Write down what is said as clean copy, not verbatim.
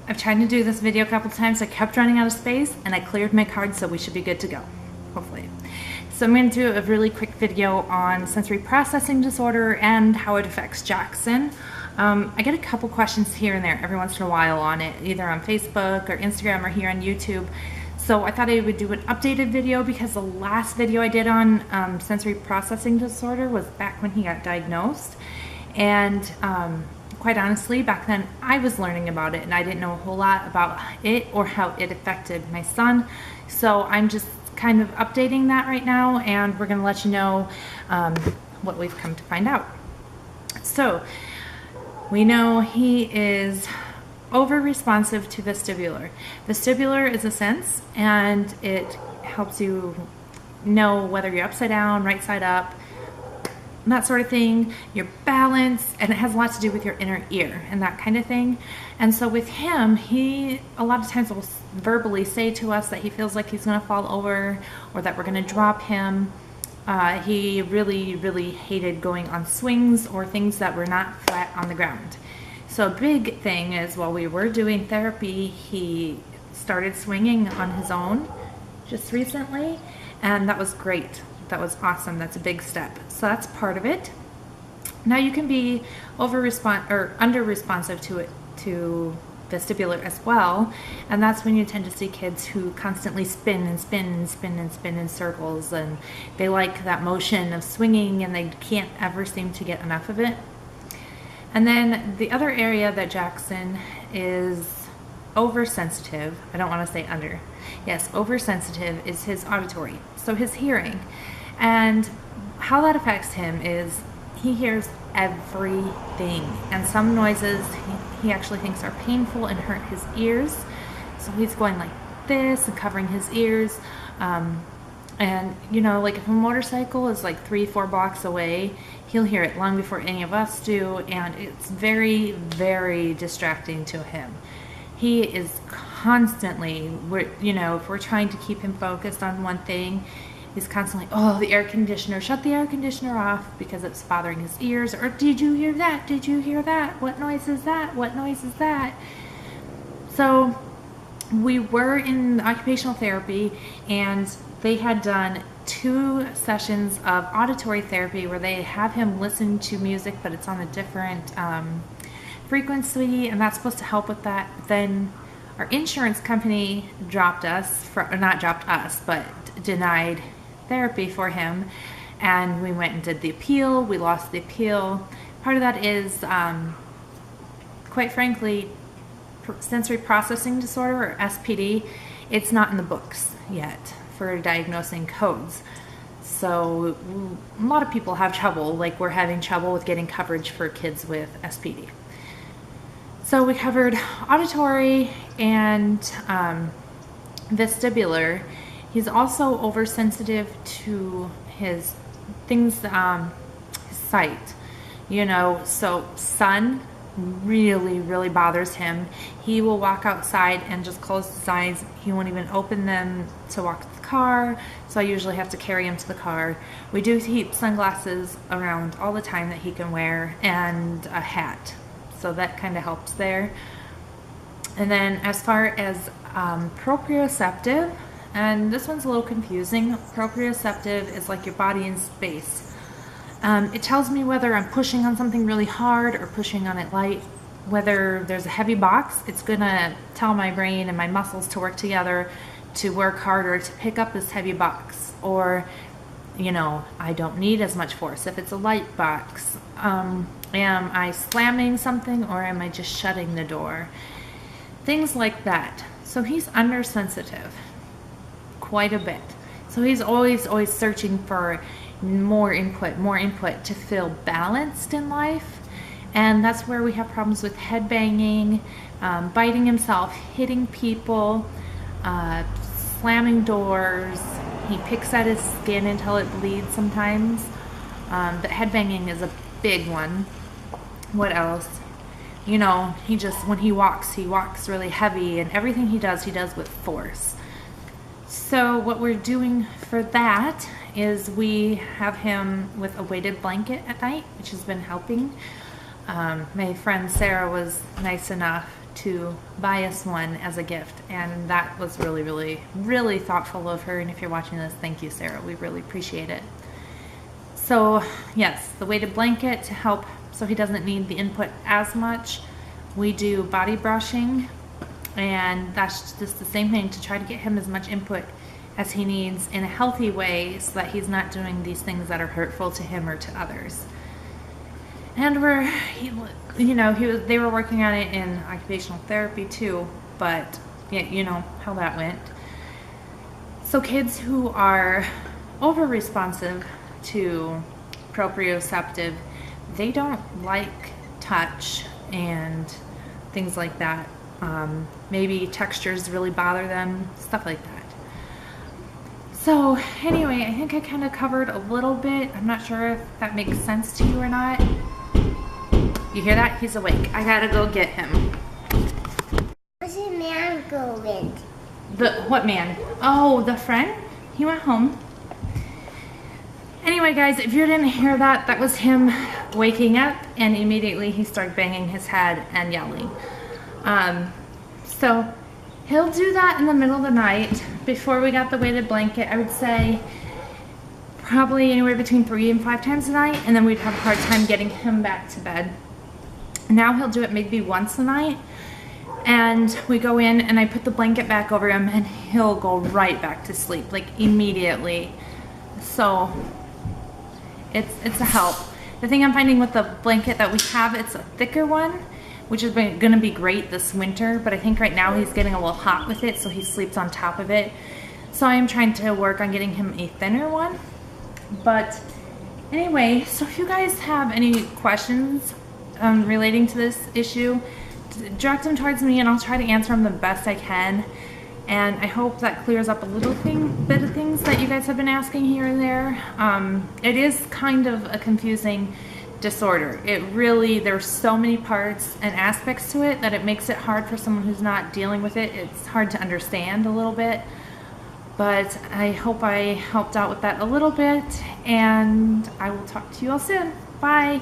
I've tried to do this video a couple times. I kept running out of space and I cleared my card, so we should be good to go, hopefully. So I'm going to do a really quick video on sensory processing disorder and how it affects Jackson. I get a couple questions here and there every once in a while on it, either on Facebook or Instagram or here on YouTube. So I thought I would do an updated video because the last video I did on sensory processing disorder was back when he got diagnosed. And quite honestly, back then I was learning about it and I didn't know a whole lot about it or how it affected my son. So I'm just kind of updating that right now, and we're going to let you know what we've come to find out. So we know he is over responsive to vestibular. Vestibular is a sense, and it helps you know whether you're upside down, right side up, that sort of thing, your balance, and it has a lot to do with your inner ear and that kind of thing. And so with him, he a lot of times will verbally say to us that he feels like he's going to fall over or that we're going to drop him. He really hated going on swings or things that were not flat on the ground. So a big thing is, while we were doing therapy, he started swinging on his own just recently, and that was great. That was awesome. That's a big step. So that's part of it. Now you can be under responsive to vestibular as well, and that's when you tend to see kids who constantly spin in circles, and they like that motion of swinging and they can't ever seem to get enough of it. And then the other area that Jackson is oversensitive, I don't want to say under, yes, oversensitive, is his auditory, so his hearing. And how that affects him is he hears everything, and some noises he actually thinks are painful and hurt his ears, so he's going like this and covering his ears. And you know, like if a motorcycle is like 3-4 blocks away, he'll hear it long before any of us do, and it's very distracting to him. He is constantly, if we're trying to keep him focused on one thing, he's constantly, oh, the air conditioner, shut the air conditioner off because it's bothering his ears. Or, did you hear that? Did you hear that? What noise is that? What noise is that? So we were in occupational therapy, and they had done 2 sessions of auditory therapy where they have him listen to music, but it's on a different frequency, and that's supposed to help with that. Then our insurance company denied therapy for him, and we went and did the appeal. We lost the appeal. Part of that is, quite frankly, sensory processing disorder, or SPD. It's not in the books yet for diagnosing codes. So a lot of people have trouble, like we're having trouble with getting coverage for kids with SPD. So we covered auditory and vestibular. He's also oversensitive to his things, his sight. So sun really bothers him. He will walk outside and just close his eyes. He won't even open them to walk to the car, so I usually have to carry him to the car. We do keep sunglasses around all the time that he can wear, and a hat, so that kind of helps there. And then as far as proprioceptive, and this one's a little confusing. Proprioceptive is like your body in space. It tells me whether I'm pushing on something really hard or pushing on it light. Whether there's a heavy box, it's gonna tell my brain and my muscles to work together to work harder to pick up this heavy box. Or, I don't need as much force if it's a light box. Am I slamming something, or am I just shutting the door? Things like that. So he's undersensitive quite a bit. So he's always searching for more input to feel balanced in life. And that's where we have problems with head banging, biting himself, hitting people, slamming doors. He picks at his skin until it bleeds sometimes. But head banging is a big one. What else? When he walks really heavy, and everything he does with force. So what we're doing for that is we have him with a weighted blanket at night, which has been helping. My friend Sarah was nice enough to buy us one as a gift, and that was really, really, really thoughtful of her. And if you're watching this, thank you, Sarah. We really appreciate it. So yes, the weighted blanket to help so he doesn't need the input as much. We do body brushing, and that's just the same thing to try to get him as much input as he needs in a healthy way so that he's not doing these things that are hurtful to him or to others. And they were working on it in occupational therapy too, but you know how that went. So kids who are over responsive to proprioceptive, they don't like touch and things like that. Maybe textures really bother them, stuff like that. So anyway, I think I kind of covered a little bit. I'm not sure if that makes sense to you or not. You hear that? He's awake. I gotta go get him. Where's the man going? What man? Oh, the friend? He went home. Anyway, guys, if you didn't hear that, that was him waking up, and immediately he started banging his head and yelling. So he'll do that in the middle of the night. Before we got the weighted blanket, I would say probably anywhere between 3 and 5 times a night, and then we'd have a hard time getting him back to bed. Now he'll do it maybe once a night, and we go in and I put the blanket back over him and he'll go right back to sleep, like immediately. So it's a help. The thing I'm finding with the blanket that we have, it's a thicker one, which is going to be great this winter, but I think right now he's getting a little hot with it, so he sleeps on top of it. So I am trying to work on getting him a thinner one. But anyway, so if you guys have any questions relating to this issue, direct them towards me and I'll try to answer them the best I can. And I hope that clears up a little bit of things that you guys have been asking here and there. It is kind of a confusing disorder. It really, there's so many parts and aspects to it that it makes it hard for someone who's not dealing with it. It's hard to understand a little bit. But I hope I helped out with that a little bit, and I will talk to you all soon. Bye.